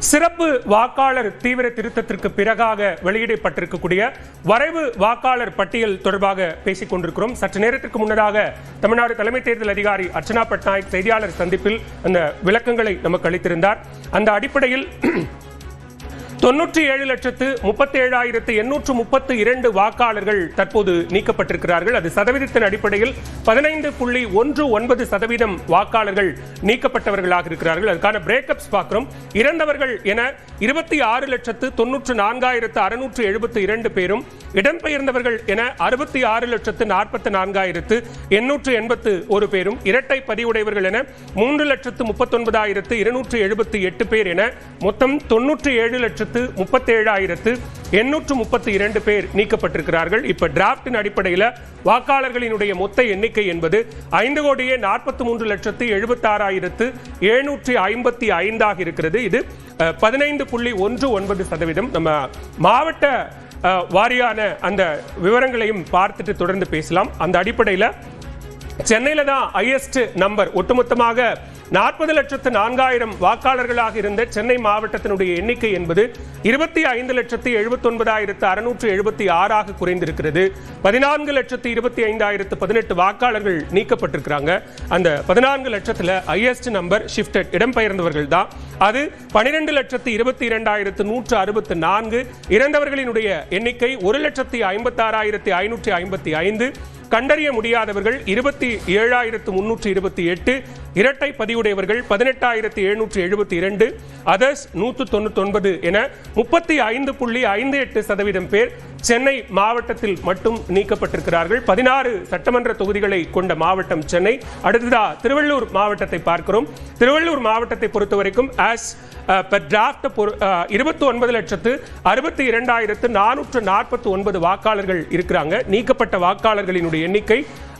சிறப்பு வாக்காளர் தீவிர திருத்தத்திற்கு பிறகாக வெளியிடப்பட்டிருக்கக்கூடிய வரைவு வாக்காளர் பட்டியல் தொடர்பாக பேசிக் கொண்டிருக்கிறோம். சற்று நேரத்திற்கு முன்னதாக தமிழ்நாடு தலைமை தேர்தல் அதிகாரி அர்ச்சனா பட்நாயக் செய்தியாளர் சந்திப்பில் அந்த விளக்கங்களை நமக்கு அளித்திருந்தார். அந்த அடிப்படையில் 97,37,832 வாக்காளர்கள் தற்போது நீக்கப்பட்டிருக்கிறார்கள். அது சதவீதத்தின் அடிப்படையில் 15.19% வாக்காளர்கள் நீக்கப்பட்டவர்களாக இருக்கிறார்கள். அதுக்கான பிரேக்கப்ஸ் பார்க்கிறோம். இறந்தவர்கள் என 26,94,672 பேரும், இடம்பெயர்ந்தவர்கள் என 66,44,881 பேரும், இரட்டை பதிவுடையவர்கள் என 3,39,278 பேர் என மொத்தம் 97,37,832 பேர் நீக்கப்பட்டிருக்கிறார்கள். இப்ப டிராப்டின் அடிப்படையில் வாக்காளர்களினுடைய மொத்த எண்ணிக்கை என்பது 5,43,76,755 இருக்கிறது. இது 15.19%. நம்ம மாவட்ட வாரியான அந்த விவரங்களையும் பார்த்துட்டு தொடர்ந்து பேசலாம். அந்த அடிப்படையில் சென்னையில தான் ஹையஸ்ட் நம்பர். ஒட்டுமொத்தமாக 40,04,000 வாக்காளர்களாக இருந்த சென்னை மாவட்டத்தினுடைய எண்ணிக்கை என்பது 25,79,676 குறைந்திருக்கிறது. 14,25,018 வாக்காளர்கள் நீக்கப்பட்டிருக்கிறாங்க. அந்த 14 லட்சத்தில் ஹையஸ்ட் நம்பர் ஷிஃப்டட், இடம்பெயர்ந்தவர்கள் தான். அது 12,22,164. இறந்தவர்களினுடைய எண்ணிக்கை 1,56,555. கண்டறிய முடியாதவர்கள் 27,328. இரட்டை பதிவுடையவர்கள் 18,772. அதர்ஸ் 199 என 35.58% பேர் சென்னை மாவட்டத்தில் மட்டும் நீக்கப்பட்டிருக்கிறார்கள். 16 சட்டமன்ற தொகுதிகளை கொண்ட மாவட்டம் சென்னை. அடுத்ததா திருவள்ளூர் மாவட்டத்தை பார்க்கிறோம். திருவள்ளூர் மாவட்டத்தை பொறுத்தவரைக்கும் 29,62,449 வாக்காளர்கள் இருக்கிறாங்க. நீக்கப்பட்ட வாக்காளர்களினுடைய எண்ணிக்கை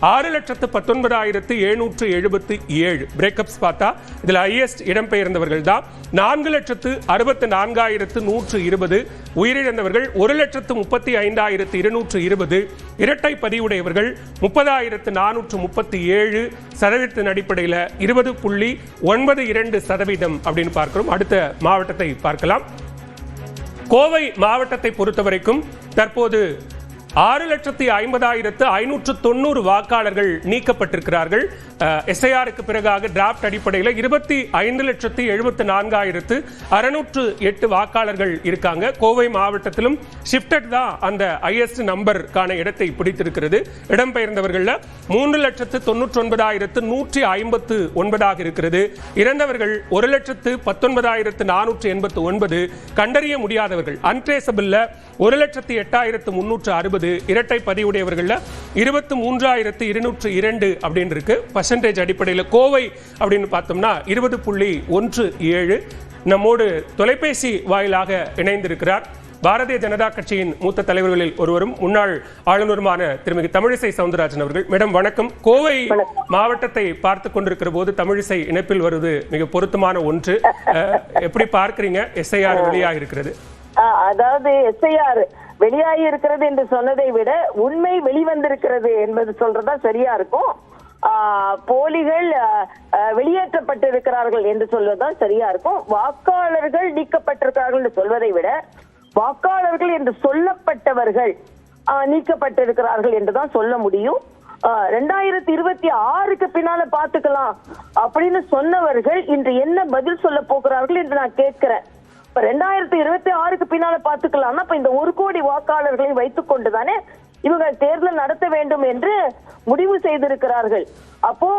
6,19,777. பிரேக்கப்ஸ் பார்த்தா இதுல ஹையஸ்ட் இடம்பெயர்ந்தவர்கள் தான். 4,64,120. உயிரிழந்தவர்கள் 1,35,220. இரட்டை பதிவுடையவர்கள் 30,437. சதவீதத்தின் அடிப்படையில் 20.92% அப்படின்னு பார்க்கிறோம். அடுத்த மாவட்டத்தை பார்க்கலாம். கோவை மாவட்டத்தை பொறுத்தவரைக்கும் தற்போது 6,50,590 வாக்காளர்கள் நீக்கப்பட்டிருக்கிறார்கள். எஸ்ஐஆருக்கு பிறகாக டிராப்ட் அடிப்படையில் 25,74,608 வாக்காளர்கள் இருக்காங்க. கோவை மாவட்டத்திலும் ஷிஃப்டட் தான் அந்த ஹையஸ்ட் நம்பருக்கான இடத்தை பிடித்திருக்கிறது. இடம்பெயர்ந்தவர்கள் 3,99,159 இருக்கிறது. இறந்தவர்கள் 1,19,489. கண்டறிய முடியாதவர்கள் அன்ட்ரேசபிள் 1,08,360. இரட்டை பதிவுடையவர்கள் 23,202 அப்படின்னு இருக்கு. பர்சன்டேஜ் அடிப்படையில் கோவை அப்படின்னு பார்த்தோம்னா 20.17. நம்மோடு தொலைபேசி வாயிலாக இணைந்திருக்கிறார் பாரதிய ஜனதா கட்சியின் மூத்த தலைவர்களில் ஒருவரும் முன்னாள் ஆளுநருமான திருமதி தமிழிசை சவுந்தரராஜன் அவர்கள். மேடம் வணக்கம். கோவை மாவட்டத்தை பார்த்து கொண்டிருக்கிற போது தமிழிசை இணைப்பில் வருவது மிக பொருத்தமான ஒன்று. எப்படி பார்க்கிறீங்க? எஸ்ஐஆர் வெளியாக இருக்கிறது. அதாவது எஸ்ஐஆர் வெளியாகி இருக்கிறது என்று சொன்னதை விட உண்மை வெளிவந்திருக்கிறது என்பது சொல்றதா சரியா இருக்கும். போலிகள் வெளியேற்றப்பட்டிருக்கிறார்கள் என்று சொல்வதுதான் சரியா இருக்கும். வாக்காளர்கள் நீக்கப்பட்டிருக்கிறார்கள் என்று சொல்வதை விட வாக்காளர்கள் என்று சொல்லப்பட்டவர்கள் நீக்கப்பட்டிருக்கிறார்கள் என்றுதான் சொல்ல முடியும். 2026க்கு பின்னால பாத்துக்கலாம் அப்படின்னு சொன்னவர்கள் இன்று என்ன பதில் சொல்ல போகிறார்கள் என்று நான் கேட்கிறேன். 2026க்கு பின்னால பாத்துக்கலாம்னா இப்ப இந்த 1 கோடி வாக்காளர்களை வைத்துக் கொண்டுதானே இவங்க தேர்தல் நடத்த வேண்டும் என்று முடிவு செய்திருக்கிறார்கள். அப்போ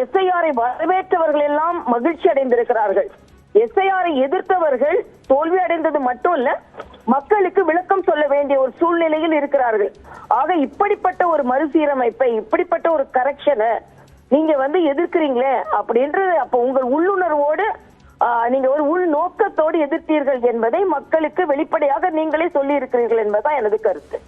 எஸ்ஐஆரை வரவேற்றவர்கள் எல்லாம் மகிழ்ச்சி அடைந்திருக்கிறார்கள். எஸ்ஐஆரை எதிர்த்தவர்கள் தோல்வி அடைந்தது மட்டும் இல்ல, மக்களுக்கு விளக்கம் சொல்ல வேண்டிய ஒரு சூழ்நிலையில் இருக்கிறார்கள். ஆக இப்படிப்பட்ட ஒரு மறுசீரமைப்பை, இப்படிப்பட்ட ஒரு கரெக்ஷனை நீங்க எதிர்க்கிறீங்களே அப்படின்றது அப்ப உங்கள் உள்ளுணர்வோடு நீங்க ஒரு உள் நோக்கத்தோடு எதிர்த்தீர்கள் என்பதை மக்களுக்கு வெளிப்படையாக நீங்களே சொல்லி இருக்கிறீர்கள் என்பதுதான் எனது கருத்து.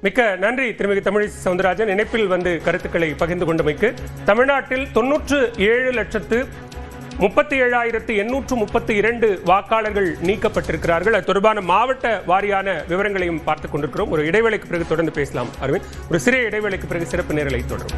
மிக்க நன்றி திருமதி தமிழிசை சவுந்தரராஜன் இணைப்பில் கருத்துக்களை பகிர்ந்து கொண்டமைக்கு. தமிழ்நாட்டில் 97,37,832 வாக்காளர்கள் நீக்கப்பட்டிருக்கிறார்கள். அது தொடர்பான மாவட்ட வாரியான விவரங்களையும் பார்த்துக் கொண்டிருக்கிறோம். ஒரு இடைவேளைக்கு பிறகு தொடர்ந்து பேசலாம் அரவிந்த். ஒரு சிறிய இடைவேளைக்கு பிறகு சிறப்பு நேரலை தொடரும்.